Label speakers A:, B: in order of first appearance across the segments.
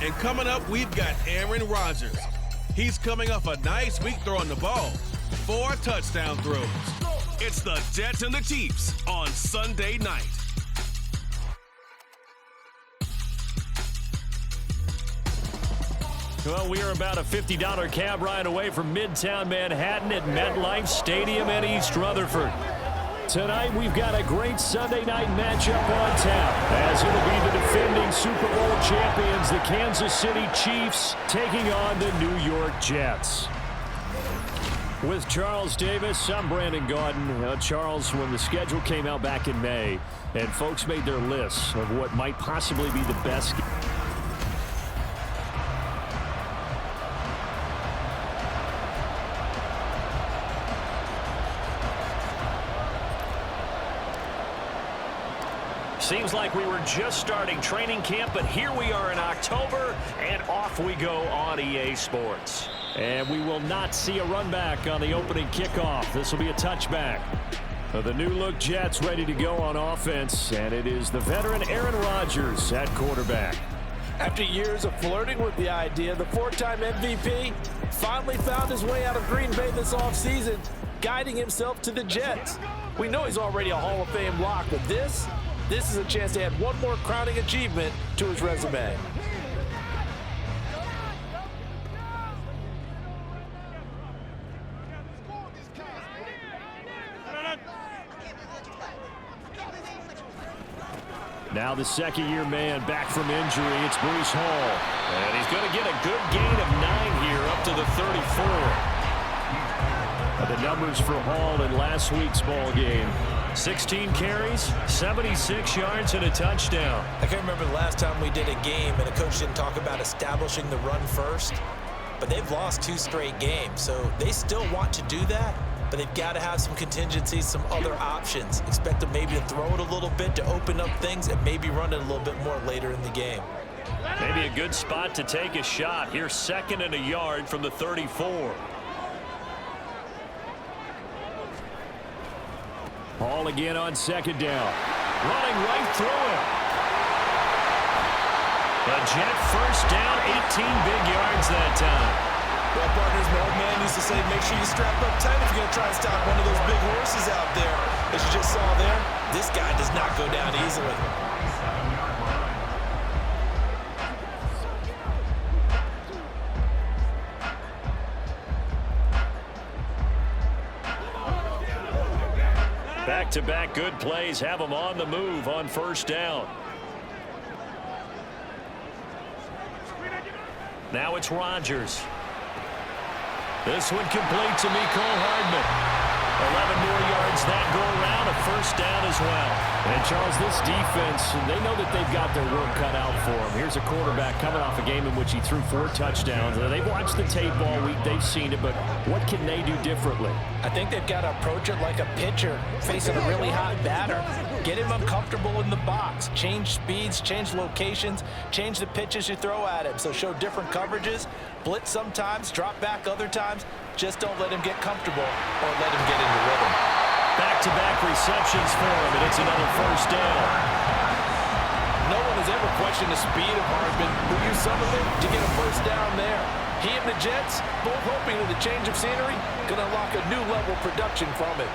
A: And coming up, we've got Aaron Rodgers. He's coming off a nice week throwing the ball. 4 touchdown throws. It's the Jets and the Chiefs on Sunday night.
B: Well, we are about a $50 cab ride away from Midtown Manhattan at MetLife Stadium in East Rutherford. Tonight, we've got a great Sunday night matchup on tap, as it'll be the defending Super Bowl champions, the Kansas City Chiefs, taking on the New York Jets. With Charles Davis, I'm Brandon Gaudin. Charles, when the schedule came out back in May, and folks made their lists of what might possibly be the best. Seems like we were just starting training camp, but here we are in October, and off we go on EA Sports. And we will not see a run back on the opening kickoff. This will be a touchback. The new-look Jets ready to go on offense, and it is the veteran Aaron Rodgers at quarterback.
C: After years of flirting with the idea, the 4-time MVP finally found his way out of Green Bay this offseason, guiding himself to the Jets. We know he's already a Hall of Fame lock, but this is a chance to add one more crowning achievement to his resume.
B: Now the second-year man back from injury, it's Breece Hall. And he's going to get a good gain of 9 here up to the 34. The numbers for Hall in last week's ball game. 16 carries, 76 yards, and a touchdown.
D: I can't remember the last time we did a game and a coach didn't talk about establishing the run first. But they've lost 2 straight games, so they still want to do that. But they've got to have some contingencies, some other options. Expect them maybe to throw it a little bit to open up things and maybe run it a little bit more later in the game.
B: Maybe a good spot to take a shot. Here's 2nd and a yard from the 34. Hall again on 2nd down. Running right through him. A Jet first down, 18 big yards that time.
D: Well, partners, my old man used to say, make sure you strap up tight if you're going to try and stop one of those big horses out there. As you just saw there, this guy does not go down easily.
B: Back-to-back good plays have them on the move on 1st down. Now it's Rodgers. This one complete to Mecole Hardman. 11 more yards that go around, a 1st down as well. And Charles, this defense, they know that they've got their work cut out for them. Here's a quarterback coming off a game in which he threw 4 touchdowns. They've watched the tape all week. They've seen it, but what can they do differently?
C: I think they've got to approach it like a pitcher facing a really hot batter. Get him uncomfortable in the box. Change speeds, change locations, change the pitches you throw at him. So show different coverages, blitz sometimes, drop back other times. Just don't let him get comfortable or let him get into rhythm.
B: Back-to-back receptions for him, and it's another 1st down.
C: No one has ever questioned the speed of Hardman, who used some of it to get a 1st down there. He and the Jets, both hoping that the change of scenery could unlock a new level of production from it.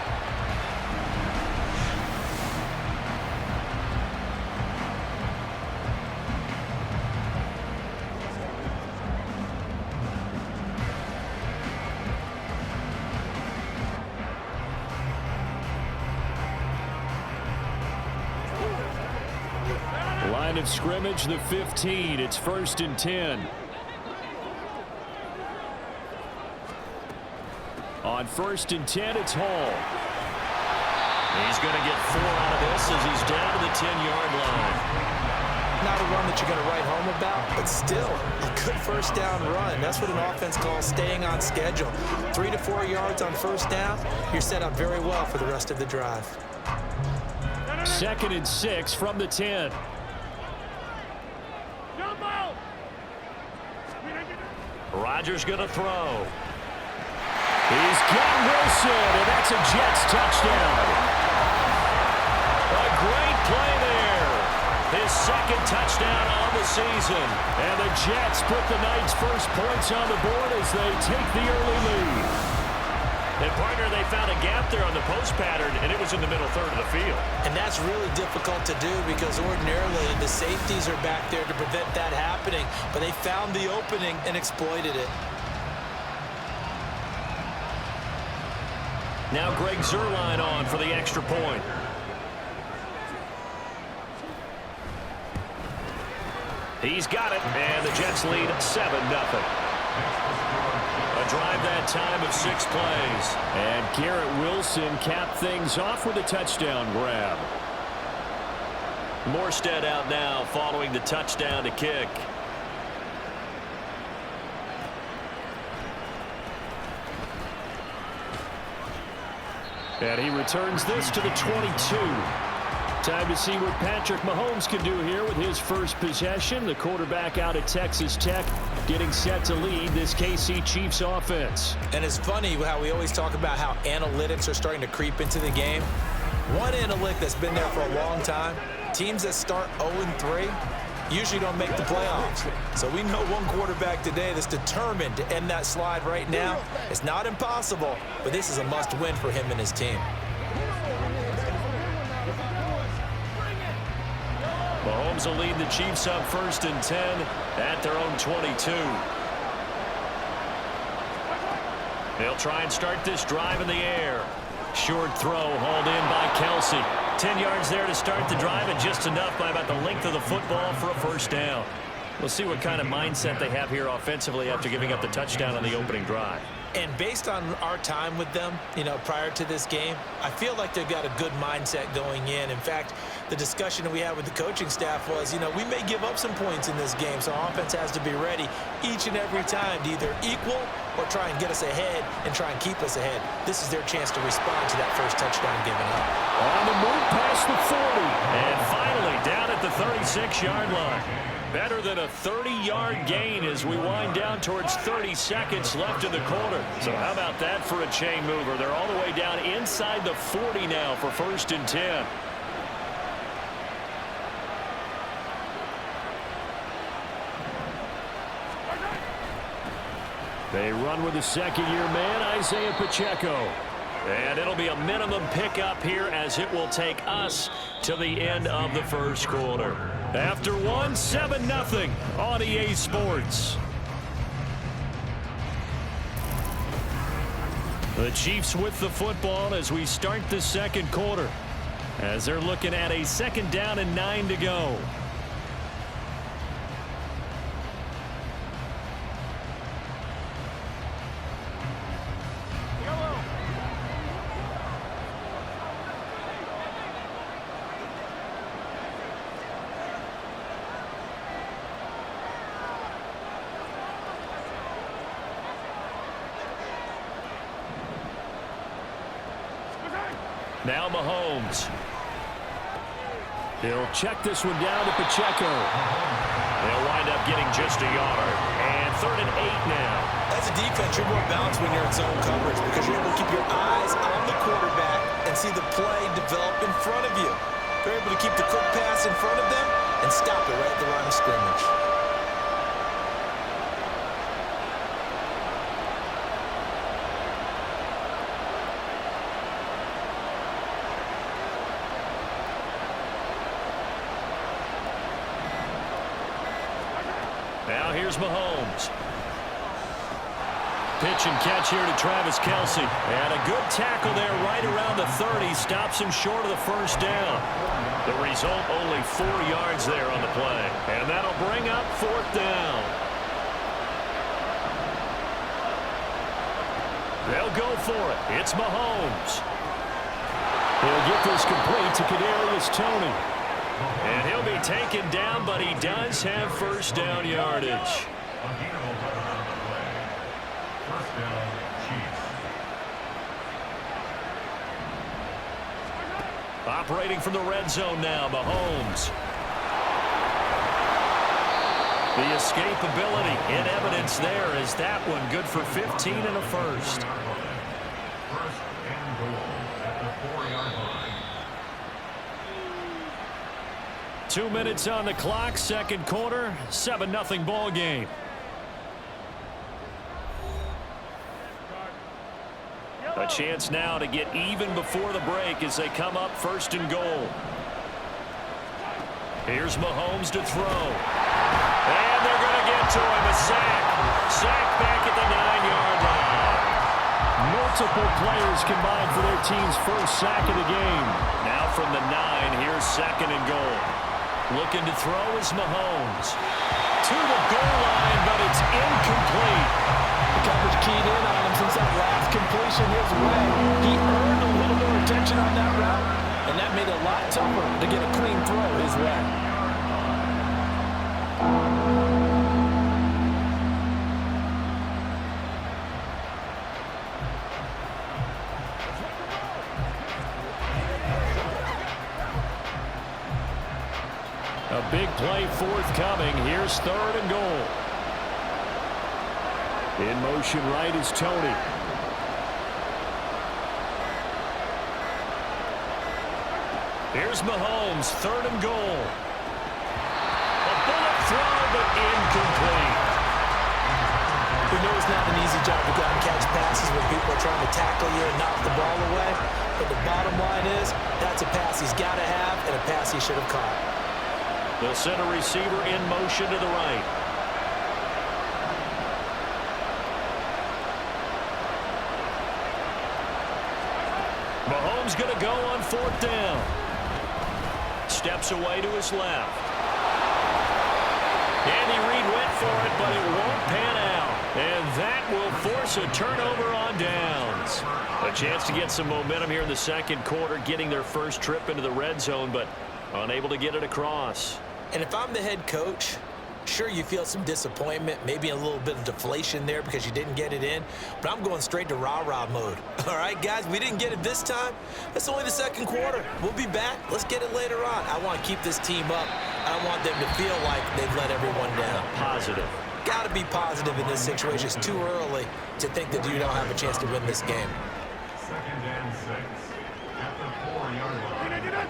B: Line of scrimmage, the 15. It's 1st and 10. On 1st and 10, it's Hall. He's going to get 4 out of this as he's down to the 10-yard line.
D: Not a run that you're going to write home about, but still a good 1st down run. That's what an offense calls staying on schedule. 3 to 4 yards on 1st down, you're set up very well for the rest of the drive.
B: 2nd and 6 from the 10. Rodgers going to throw. He's got Wilson, and that's a Jets touchdown. A great play there. his second touchdown on the season. And the Jets put the Knights' first points on the board as they take the early lead. And, partner, they found a gap there on the post pattern, and it was in the middle third of the field.
D: And that's really difficult to do because ordinarily the safeties are back there to prevent that happening. But they found the opening and exploited it.
B: Now Greg Zuerlein on for the extra point. He's got it, and the Jets lead 7-0. A drive that time of 6 plays. And Garrett Wilson capped things off with a touchdown grab. Morstead out now following the touchdown to kick. And he returns this to the 22. Time to see what Patrick Mahomes can do here with his first possession. The quarterback out at Texas Tech getting set to lead this KC Chiefs offense.
D: And it's funny how we always talk about how analytics are starting to creep into the game. One analytic that's been there for a long time, teams that start 0-3 usually don't make the playoffs. So we know one quarterback today that's determined to end that slide right now. It's not impossible, but this is a must-win for him and his team.
B: Mahomes will lead the Chiefs up 1st and 10 at their own 22. They'll try and start this drive in the air. Short throw hauled in by Kelsey. 10 yards there to start the drive, and just enough by about the length of the football for a first down. We'll see what kind of mindset they have here offensively after giving up the touchdown on the opening drive.
D: And based on our time with them, prior to this game, I feel like they've got a good mindset going in. In fact, the discussion that we had with the coaching staff was, we may give up some points in this game, so our offense has to be ready each and every time to either equal or try and get us ahead and try and keep us ahead. This is their chance to respond to that first touchdown given up.
B: On the move past the 40, and finally down at the 36-yard line. Better than a 30-yard gain as we wind down towards 30 seconds left in the quarter. So how about that for a chain mover? They're all the way down inside the 40 now for 1st and 10. They run with the second-year man, Isaiah Pacheco. And it'll be a minimum pickup here as it will take us to the end of the first quarter. After 7-0 on EA Sports. The Chiefs with the football as we start the second quarter. As they're looking at a 2nd down and 9 to go. Now Mahomes. He'll check this one down to Pacheco. They'll wind up getting just a yard. And 3rd and 8 now.
D: As a defense, you're more balanced when you're in zone coverage because you're able to keep your eyes on the quarterback and see the play develop in front of you. They're able to keep the quick pass in front of them and stop it right at the line of scrimmage.
B: Now here's Mahomes. Pitch and catch here to Travis Kelce. And a good tackle there right around the 30. Stops him short of the first down. The result, only 4 yards there on the play. And that'll bring up 4th down. They'll go for it. It's Mahomes. He'll get this complete to Kadarius Toney. And he'll be taken down, but he does have 1st down yardage. Operating from the red zone now, Mahomes. The escapability in evidence there is that one good for 15 and a 1st. 2 minutes on the clock, second quarter, 7-0 ball game. A chance now to get even before the break as they come up first and goal. Here's Mahomes to throw. And they're going to get to him. A sack. Sack back at the 9-yard line. Multiple players combined for their team's first sack of the game. Now from the 9, here's second and goal. Looking to throw is Mahomes. To the goal line, but it's incomplete.
C: The coverage keyed in on him since that last completion his way. He earned a little more attention on that route, and that made it a lot tougher to get a clean throw his way.
B: A big play forthcoming. Here's third and goal. In motion right is Tony. Here's Mahomes, third and goal. A bullet throw, but incomplete.
C: We know it's not an easy job to go out and catch passes when people are trying to tackle you and knock the ball away. But the bottom line is, that's a pass he's got to have and a pass he should have caught.
B: They'll send a receiver in motion to the right. Mahomes going to go on fourth down. Steps away to his left. Andy Reid went for it, but it won't pan out. And that will force a turnover on downs. A chance to get some momentum here in the second quarter, getting their first trip into the red zone, but unable to get it across.
D: And if I'm the head coach, sure, you feel some disappointment, maybe a little bit of deflation there because you didn't get it in, but I'm going straight to rah-rah mode. All right, guys, we didn't get it this time. That's only the second quarter. We'll be back. Let's get it later on. I want to keep this team up. I don't want them to feel like they've let everyone down.
B: Positive.
D: Got to be positive in this situation. It's too early to think that you don't have a chance to win this game.
E: 2nd and 6 at the 4-yard line.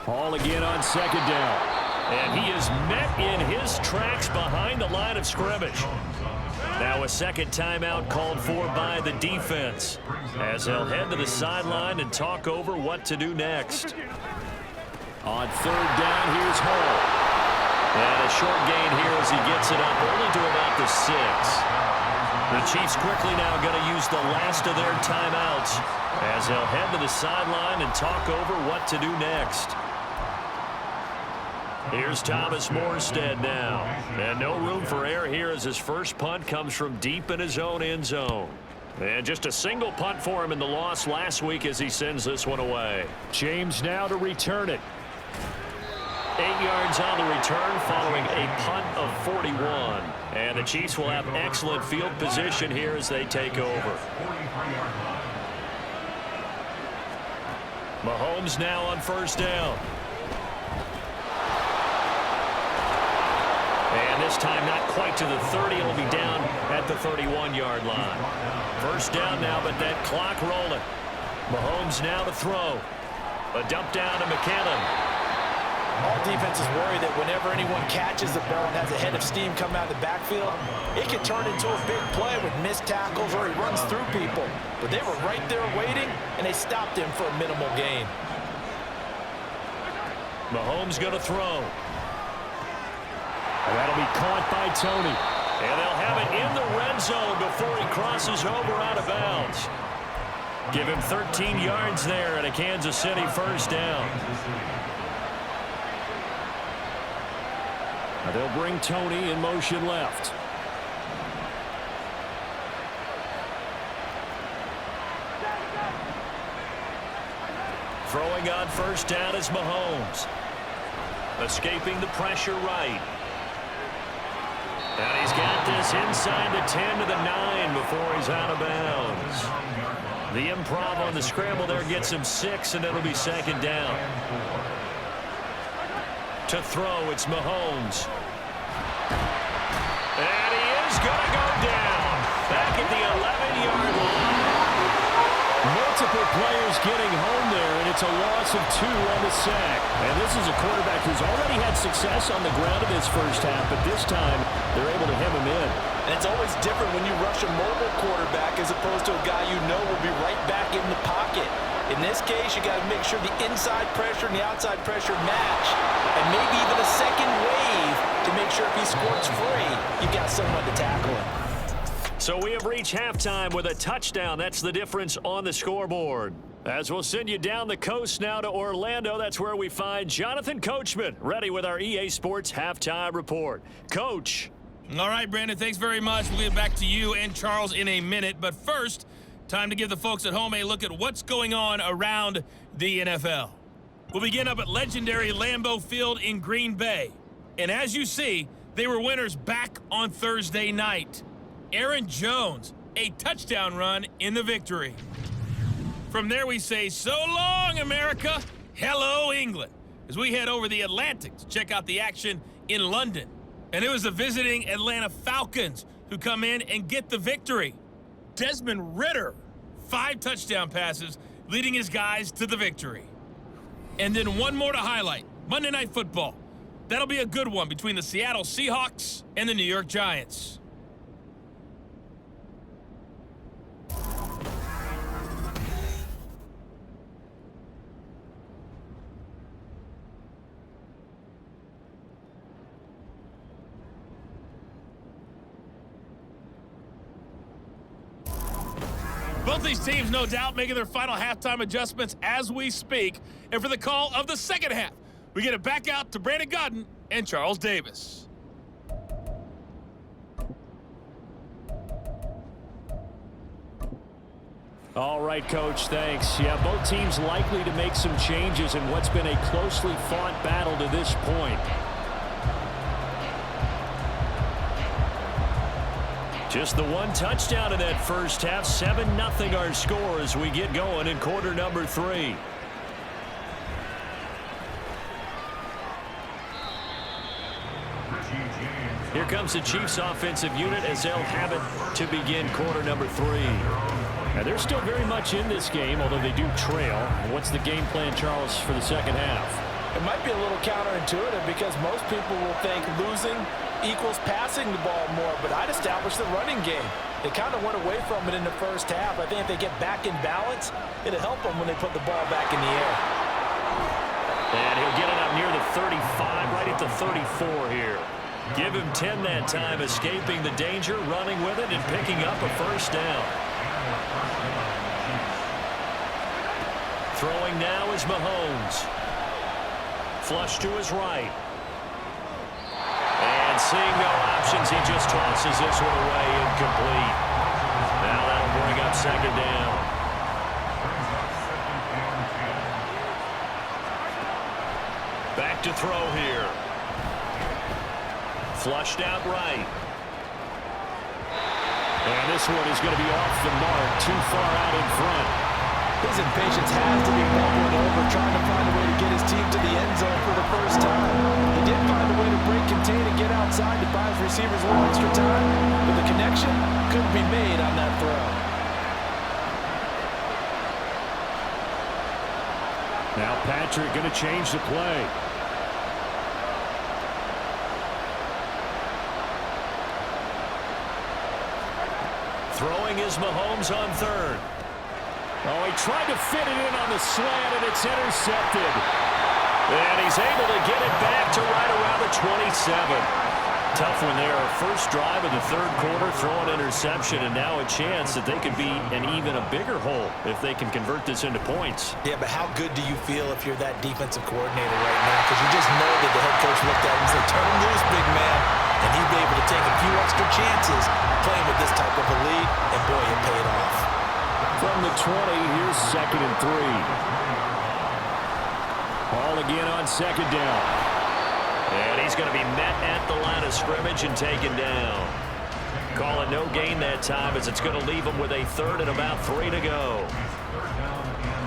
B: Hall again on second down. And he is met in his tracks behind the line of scrimmage. Now a second timeout called for by the defense, as they'll head to the sideline and talk over what to do next. On third down, here's Hall. And a short gain here as he gets it up only to about the 6. The Chiefs quickly now going to use the last of their timeouts as they'll head to the sideline and talk over what to do next. Here's Thomas Morstead now. And no room for error here as his first punt comes from deep in his own end zone. And just a single punt for him in the loss last week as he sends this one away. James now to return it. 8 yards on the return following a punt of 41. And the Chiefs will have excellent field position here as they take over. Mahomes now on first down. And this time not quite to the 30. It'll be down at the 31-yard line. First down now, but that clock rolling. Mahomes now to throw. A dump down to McKinnon.
C: All defenses worry that whenever anyone catches the ball and has a head of steam come out of the backfield, it can turn into a big play with missed tackles or he runs through people. But they were right there waiting, and they stopped him for a minimal gain.
B: Mahomes going to throw. And that'll be caught by Tony. And they'll have it in the red zone before he crosses over out of bounds. Give him 13 yards there and a Kansas City first down. Now they'll bring Tony in motion left. Throwing on first down is Mahomes. Escaping the pressure right. And he's got this inside the 10 to the 9 before he's out of bounds. The improv on the scramble there gets him 6, and it'll be second down. To throw, it's Mahomes. And he is going to go down. Back at the 11-yard line. Multiple players getting home there, and it's a loss of 2 on the sack. And this is a quarterback who's already had success on the ground in this first half, but this time they're able to hem him in.
C: And it's always different when you rush a mobile quarterback as opposed to a guy you know will be right back in the pocket. In this case, you got to make sure the inside pressure and the outside pressure match, and maybe even a second wave to make sure if he squirts free, you've got someone to tackle him.
B: So we have reached halftime with a touchdown. That's the difference on the scoreboard. As we'll send you down the coast now to Orlando, that's where we find Jonathan Coachman, ready with our EA Sports Halftime Report. Coach.
F: All right, Brandon, thanks very much. We'll get back to you and Charles in a minute. But first, time to give the folks at home a look at what's going on around the NFL. We'll begin up at legendary Lambeau Field in Green Bay. And as you see, they were winners back on Thursday night. Aaron Jones, a touchdown run in the victory. From there we say, so long, America. Hello, England. As we head over the Atlantic to check out the action in London. And it was the visiting Atlanta Falcons who come in and get the victory. Desmond Ridder, 5 touchdown passes, leading his guys to the victory. And then one more to highlight, Monday Night Football. That'll be a good one between the Seattle Seahawks and the New York Giants. Both these teams, no doubt, making their final halftime adjustments as we speak. And for the call of the second half, we get it back out to Brandon Gaudin and Charles Davis.
B: All right, Coach, thanks. Yeah, both teams likely to make some changes in what's been a closely fought battle to this point. Just the one touchdown in that first half. 7-0 our score as we get going in quarter number 3. Here comes the Chiefs offensive unit as they'll have it to begin quarter number 3. Now they're still very much in this game, although they do trail. What's the game plan, Charles, for the second half?
C: It might be a little counterintuitive because most people will think losing equals passing the ball more, but I'd establish the running game. They kind of went away from it in the first half. I think if they get back in balance, it'll help them when they put the ball back in the air.
B: And he'll get it up near the 35, right at the 34 here. Give him 10 that time, escaping the danger, running with it, and picking up a first down. Throwing now is Mahomes. Flush to his right. And seeing no options, he just tosses this one away, incomplete. Now that'll bring up second down. Back to throw here. Flushed out right. And this one is going to be off the mark, too far out in front.
C: His impatience has to be bubbling over, trying to find a way to get his team to the end zone for the first time. He did find a way to break, contain, and get outside to buy his receivers a little extra time, but the connection couldn't be made on that throw.
B: Now Patrick going to change the play. Throwing is Mahomes on third. Oh, he tried to fit it in on the slant, and it's intercepted. And he's able to get it back to right around the 27. Tough one there. First drive of the third quarter, throw an interception, and now a chance that they could be in even a bigger hole if they can convert this into points.
C: Yeah, but how good do you feel if you're that defensive coordinator right now? Because you just know that the head coach looked at him and said, turn him loose, big man. And he'd be able to take a few extra chances playing with this type of a lead, and boy, it paid off.
B: From the 20, here's 2nd and 3. Ball again on second down. And he's going to be met at the line of scrimmage and taken down. Call it no gain that time as it's going to leave him with a third and about 3 to go.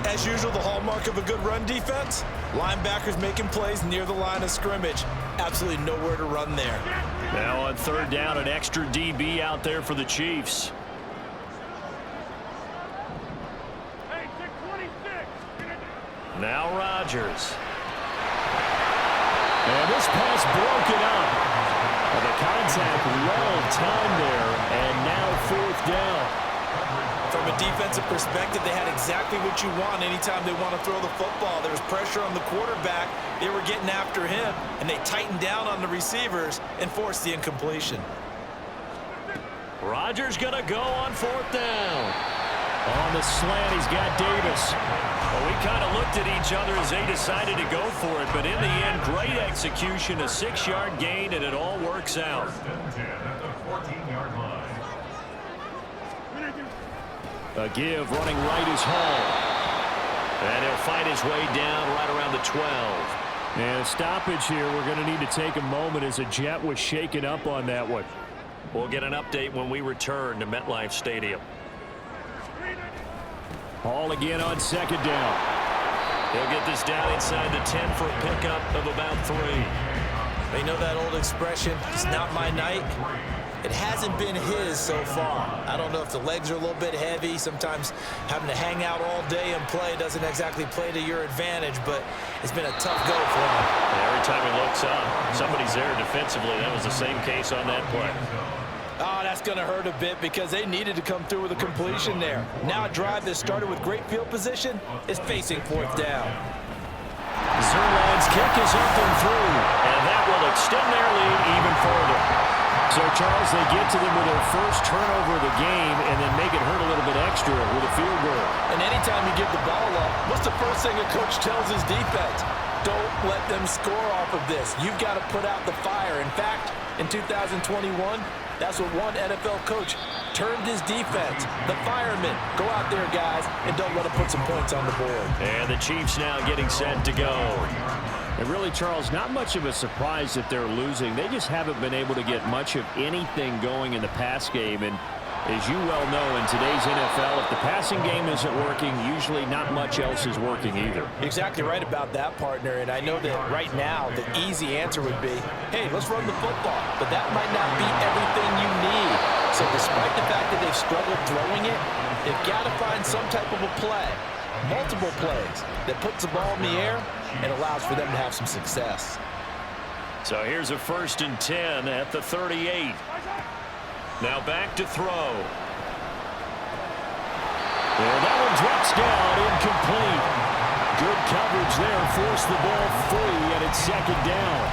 C: As usual, the hallmark of a good run defense, linebackers making plays near the line of scrimmage. Absolutely nowhere to run there.
B: Now on third down, an extra DB out there for the Chiefs. Now Rodgers. And this pass broken up. And the contact well timed there, and now 4th down.
D: From a defensive perspective, they had exactly what you want anytime they want to throw the football. There was pressure on the quarterback. They were getting after him, and they tightened down on the receivers and forced the incompletion.
B: Rodgers going to go on 4th down. On the slant, he's got Davis. Well, we kind of looked at each other as they decided to go for it, but in the end, great execution, a 6-yard gain, and it all works out.
E: First and 10 at the 14-yard line.
B: A give running right is Hall. And he'll fight his way down right around the 12. And a stoppage here. We're going to need to take a moment as a Jet was shaken up on that one. We'll get an update when we return to MetLife Stadium. Hall again on 2nd down. He'll get this down inside the 10 for a pickup of about 3.
D: They know that old expression, it's not my night. It hasn't been his so far. I don't know if the legs are a little bit heavy. Sometimes having to hang out all day and play doesn't exactly play to your advantage, but it's been a tough go for him.
B: Every time he looks up, somebody's there defensively. That was the same case on that play.
C: Oh, that's going to hurt a bit because they needed to come through with a completion there. Now a drive that started with great field position is facing 4th down.
B: Zuerlein's kick is up and through, and that will extend their lead even further. So, Charles, they get to them with their first turnover of the game and then make it hurt a little bit extra with a field goal.
C: And anytime you give the ball up, what's the first thing a coach tells his defense? Don't let them score off of this. You've got to put out the fire. In fact, in 2021, that's what one NFL coach termed his defense. The firemen. Go out there, guys, and don't let them put some points on the board.
B: And the Chiefs now getting set to go. And really, Charles, not much of a surprise that they're losing. They just haven't been able to get much of anything going in the pass game. And as you well know, in today's NFL, if the passing game isn't working, usually not much else is working either.
C: Exactly right about that, partner. And I know that right now the easy answer would be, hey, let's run the football. But that might not be everything you need. So despite the fact that they've struggled throwing it, they've got to find some type of a play, multiple plays, that puts the ball in the air and allows for them to have some success.
B: So here's a 1st and 10 at the 38. Now back to throw. And that one drops down, incomplete. Good coverage there, forced the ball free, and it's 2nd down.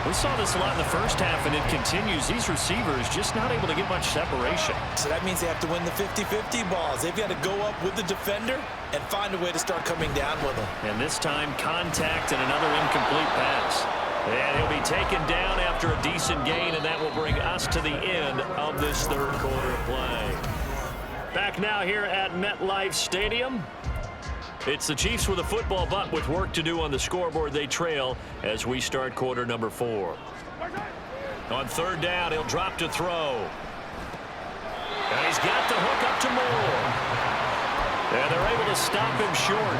B: We saw this a lot in the first half, and it continues. These receivers just not able to get much separation.
D: So that means they have to win the 50-50 balls. They've got to go up with the defender and find a way to start coming down with them.
B: And this time, contact and another incomplete pass. And he'll be taken down after a decent gain, and that will bring us to the end of this 3rd quarter of play. Back now here at MetLife Stadium. It's the Chiefs with a football, but with work to do on the scoreboard. They trail as we start quarter number 4. On 3rd down, he'll drop to throw. And he's got the hook up to Moore. And they're able to stop him short.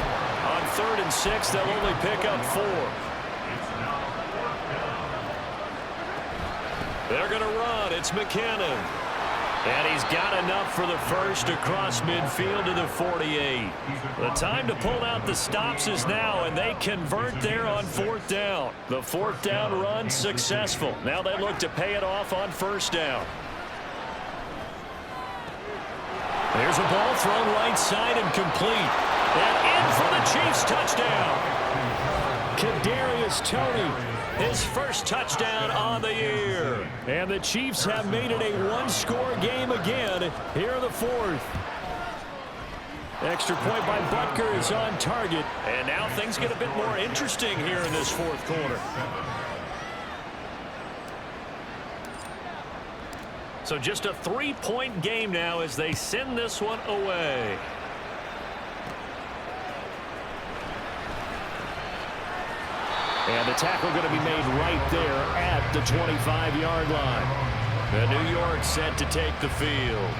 B: On 3rd and 6, they'll only pick up 4. They're going to run. It's McKinnon. And he's got enough for the first across midfield to the 48. The time to pull out the stops is now, and they convert there on 4th down. The 4th down run successful. Now they look to pay it off on 1st down. There's a ball thrown right side and complete. And in for the Chiefs touchdown. Kadarius Toney, his first touchdown on the year. And the Chiefs have made it a 1-score game again here in the 4th. Extra point by Butker is on target. And now things get a bit more interesting here in this 4th quarter. So just a 3-point game now as they send this one away. And the tackle going to be made right there at the 25-yard line. And New York set to take the field.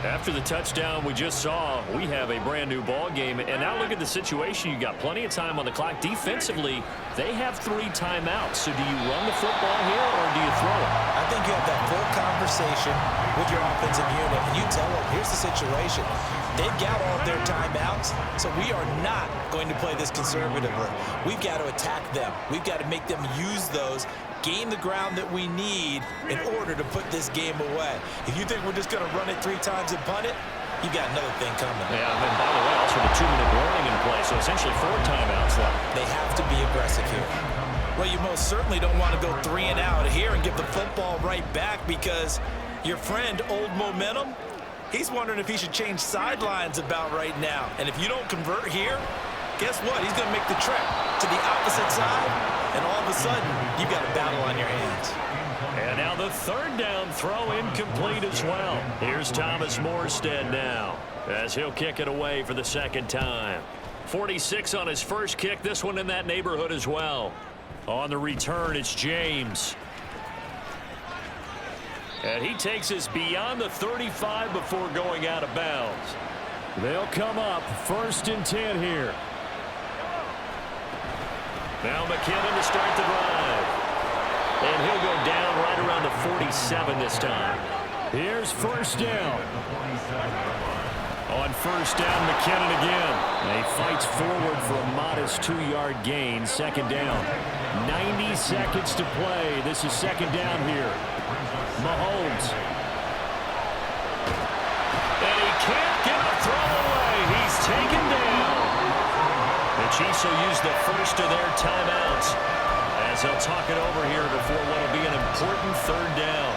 B: After the touchdown we just saw, we have a brand new ball game. And now look at the situation. You got plenty of time on the clock. Defensively, they have 3 timeouts. So do you run the football here or do you throw it?
D: I think you have that full conversation with your offensive unit, and you tell them, here's the situation. They've got all of their timeouts, so we are not going to play this conservatively. We've got to attack them. We've got to make them use those, gain the ground that we need in order to put this game away. If you think we're just going to run it 3 times and punt it, you got another thing coming.
B: Yeah, and by the way, also the 2-minute warning in play, so essentially 4 timeouts left.
D: They have to be aggressive here. Well, you most certainly don't want to go 3 and out here and give the football right back, because your friend, Old Momentum, he's wondering if he should change sidelines about right now. And if you don't convert here, guess what? He's going to make the trek to the opposite side, and all of a sudden, you've got a battle on your hands.
B: And now the 3rd down throw incomplete as well. Here's Thomas Morstead now as he'll kick it away for the 2nd time. 46 on his first kick, this one in that neighborhood as well. On the return, it's James. And he takes us beyond the 35 before going out of bounds. They'll come up 1st and 10 here. Now McKinnon to start the drive. And he'll go down right around the 47 this time. Here's 1st down. On 1st down, McKinnon again. He fights forward for a modest 2-yard gain. 2nd down. 90 seconds to play. This is 2nd down here. Mahomes. And he can't get a throw away. He's taken down. The Chiefs will use the first of their timeouts as they'll talk it over here before what will be an important 3rd down.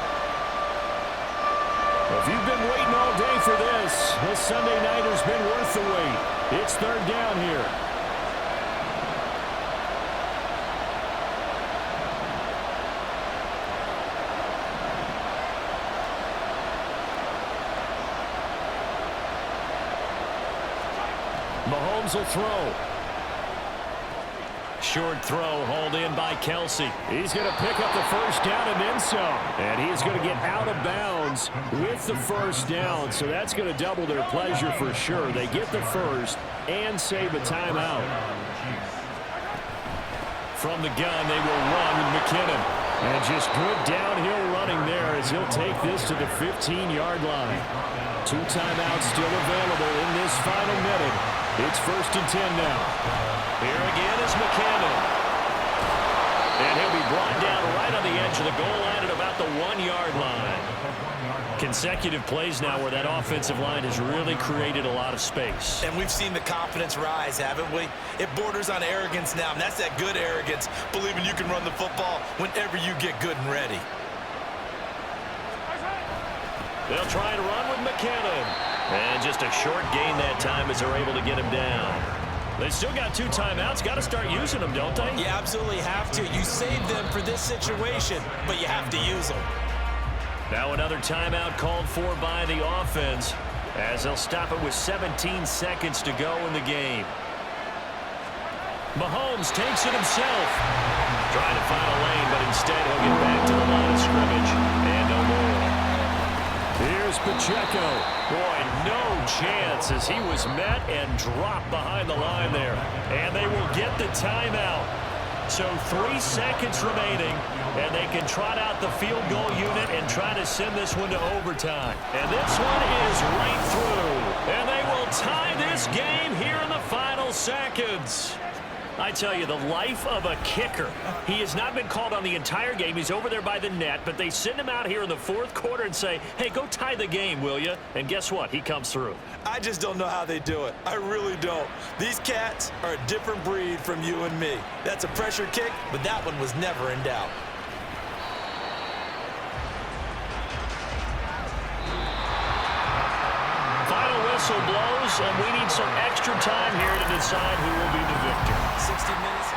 B: If you've been waiting all day for this Sunday nighter's been worth the wait. It's 3rd down here. Mahomes will throw. Short throw hauled in by Kelsey. He's going to pick up the 1st down and then some. And he's going to get out of bounds with the 1st down. So that's going to double their pleasure for sure. They get the 1st and save a timeout. From the gun, they will run with McKinnon. And just good downhill running there as he'll take this to the 15-yard line. 2 timeouts still available in this final minute. It's 1st and 10 now. Here again is McKinnon. And he'll be brought down right on the edge of the goal line at about the 1-yard line. Consecutive plays now where that offensive line has really created a lot of space.
D: And we've seen the confidence rise, haven't we? It borders on arrogance now, and that's that good arrogance, believing you can run the football whenever you get good and ready.
B: They'll try to run with McKinnon. And just a short gain that time as they're able to get him down. They still got 2 timeouts. Got to start using them, don't they?
D: You absolutely have to. You save them for this situation, but you have to use them.
B: Now another timeout called for by the offense as they'll stop it with 17 seconds to go in the game. Mahomes takes it himself. Trying to find a lane, but instead he'll get back to the line of scrimmage. And no more. Here's Pacheco. Boy, no chance as he was met and dropped behind the line there. And they will get the timeout. So 3 seconds remaining, and they can trot out the field goal unit and try to send this one to overtime. And this one is right through. And they will tie this game here in the final seconds. I tell you, the life of a kicker. He has not been called on the entire game. He's over there by the net, but they send him out here in the 4th quarter and say, hey, go tie the game, will you? And guess what? He comes through.
D: I just don't know how they do it. I really don't. These cats are a different breed from you and me. That's a pressure kick, but that one was never in doubt.
B: Final whistle blows, and we need some extra time here to decide who will be the victor.
D: 60 minutes.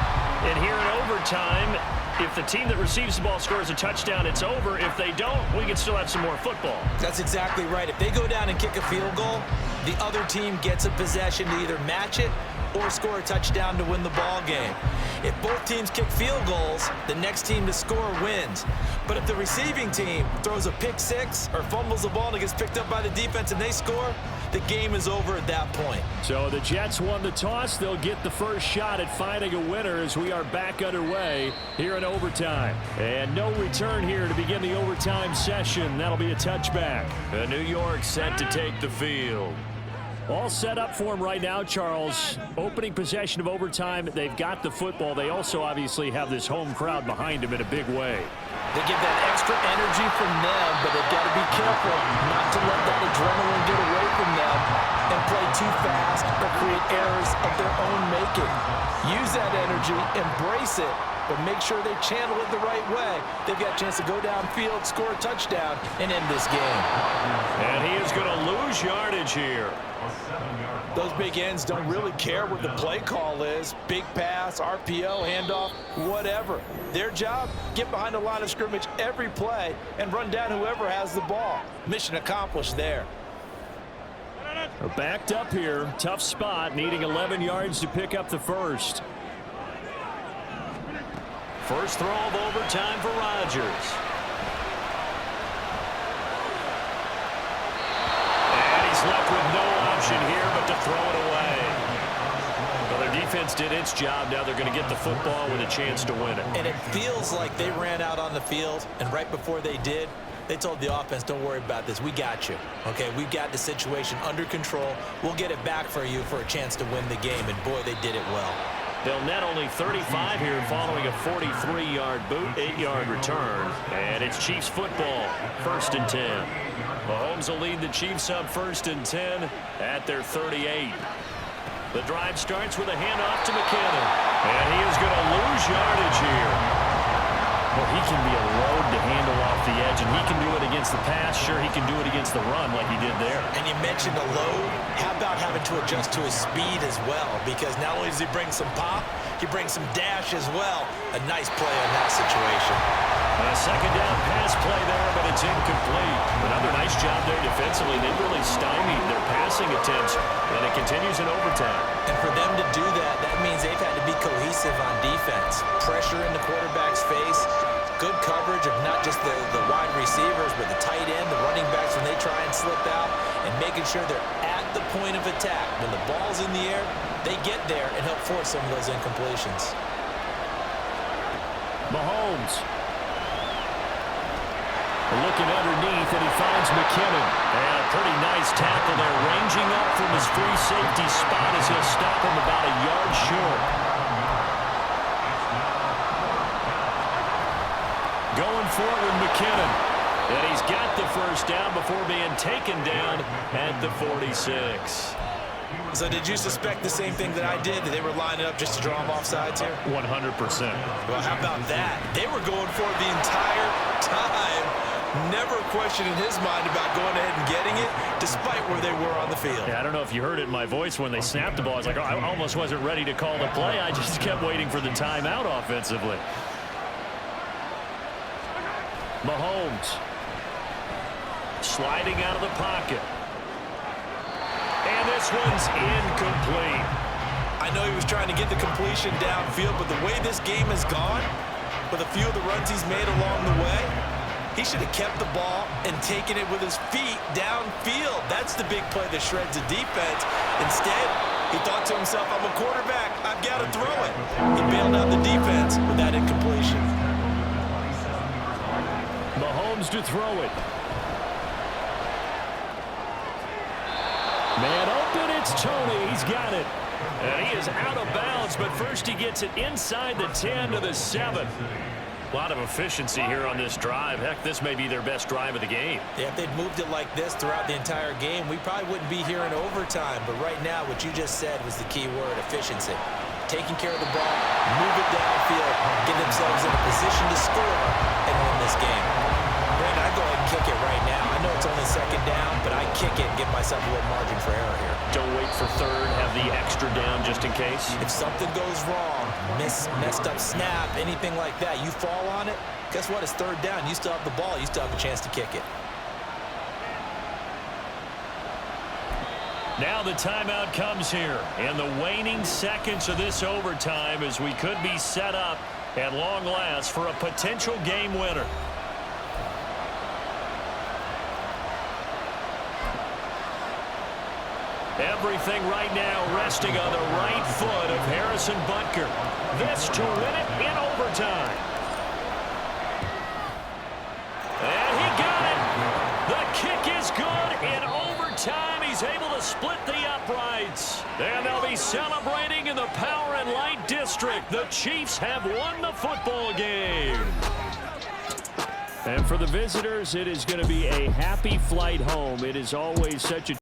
B: And here in overtime, if the team that receives the ball scores a touchdown, it's over. If they don't, we can still have some more football.
D: That's exactly right. If they go down and kick a field goal, the other team gets a possession to either match it
C: or score a touchdown to win the ball game. If both teams kick field goals, the next team to score wins. But if the receiving team throws a pick six or fumbles the ball and it gets picked up by the defense and they score, the game is over at that point.
B: So the Jets won the toss. They'll get the first shot at finding a winner as we are back underway here in overtime. And no return here to begin the overtime session. That'll be a touchback. New York set to take the field. All set up for him right now, Charles. Opening possession of overtime. They've got the football. They also obviously have this home crowd behind them in a big way.
C: They get that extra energy from them, but they've got to be careful not to let that adrenaline get away from them and play too fast or create errors of their own making. Use that energy, embrace it, but make sure they channel it the right way. They've got a chance to go downfield, score a touchdown, and end this game.
B: And he is going to lose yardage here.
C: Those big ends don't really care what the play call is. Big pass, RPO, handoff, whatever. Their job, get behind the line of scrimmage every play and run down whoever has the ball. Mission accomplished there.
B: They're backed up here. Tough spot, needing 11 yards to pick up the first. First throw of overtime for Rodgers. And he's left with no option here but to throw it away. Well, their defense did its job. Now they're going to get the football with a chance to win it.
C: And it feels like they ran out on the field, and right before they did, they told the offense, don't worry about this. We got you. Okay, we've got the situation under control. We'll get it back for you for a chance to win the game. And, boy, they did it well.
B: They'll net only 35 here following a 43-yard boot, 8-yard return. And it's Chiefs football, 1st and 10. Mahomes will lead the Chiefs up 1st and 10 at their 38. The drive starts with a handoff to McKinnon. And he is going to lose yardage here. Well, he can be a load to handle off the edge, and he can do it against the pass. Sure, he can do it against the run like he did there.
C: And you mentioned a load. How about having to adjust to his speed as well? Because not only does he bring some pop, he brings some dash as well. A nice play on that situation.
B: A second down pass play there, but it's incomplete. Another nice job there defensively. They really stymied their passing attempts, and it continues in overtime.
C: And for them to do that, that means they've had to be cohesive on defense. Pressure in the quarterback's face, good coverage of not just the wide receivers, but the tight end, the running backs when they try and slip out, and making sure they're at the point of attack. When the ball's in the air, they get there and help force some of those incompletions.
B: Mahomes looking underneath, and he finds McKinnon. And a pretty nice tackle there, ranging up from his free safety spot as he'll stop him about a yard short. Going forward, McKinnon. And he's got the first down before being taken down at the 46.
C: So did you suspect the same thing that I did, that they were lining up just to draw him off sides here?
B: 100%.
C: Well, how about that? They were going for it the entire time. Never a question in his mind about going ahead and getting it, despite where they were on the field.
B: Yeah, I don't know if you heard it in my voice when they snapped the ball. I was like, oh, I almost wasn't ready to call the play. I just kept waiting for the timeout offensively. Mahomes sliding out of the pocket. And this one's incomplete.
C: I know he was trying to get the completion downfield, but the way this game has gone, with a few of the runs he's made along the way, he should have kept the ball and taken it with his feet downfield. That's the big play that shreds the defense. Instead, he thought to himself, I'm a quarterback, I've got to throw it. He bailed out the defense with that incompletion.
B: Mahomes to throw it. Man open, it's Tony. He's got it. And he is out of bounds, but first he gets it inside the 10 to the 7. A lot of efficiency here on this drive. Heck, this may be their best drive of the game.
C: Yeah, if they'd moved it like this throughout the entire game, we probably wouldn't be here in overtime. But right now, what you just said was the key word, efficiency. Taking care of the ball, move it downfield, get themselves in a position to score, and win this game. Brandon, I'd go ahead and kick it right now. I know it's only second down, but I kick it and give myself a little margin for error here.
B: Don't wait for third, have the extra down just in case.
C: If something goes wrong, messed up snap, anything like that, you fall on it, guess what? It's third down. You still have the ball. You still have a chance to kick it.
B: Now the timeout comes here in the waning seconds of this overtime as we could be set up at long last for a potential game winner. Everything right now resting on the right foot of Harrison Butker. This to win it in overtime. And he got it. The kick is good in overtime. He's able to split the uprights. And they'll be celebrating in the Power and Light District. The Chiefs have won the football game. And for the visitors, it is going to be a happy flight home. It is always such a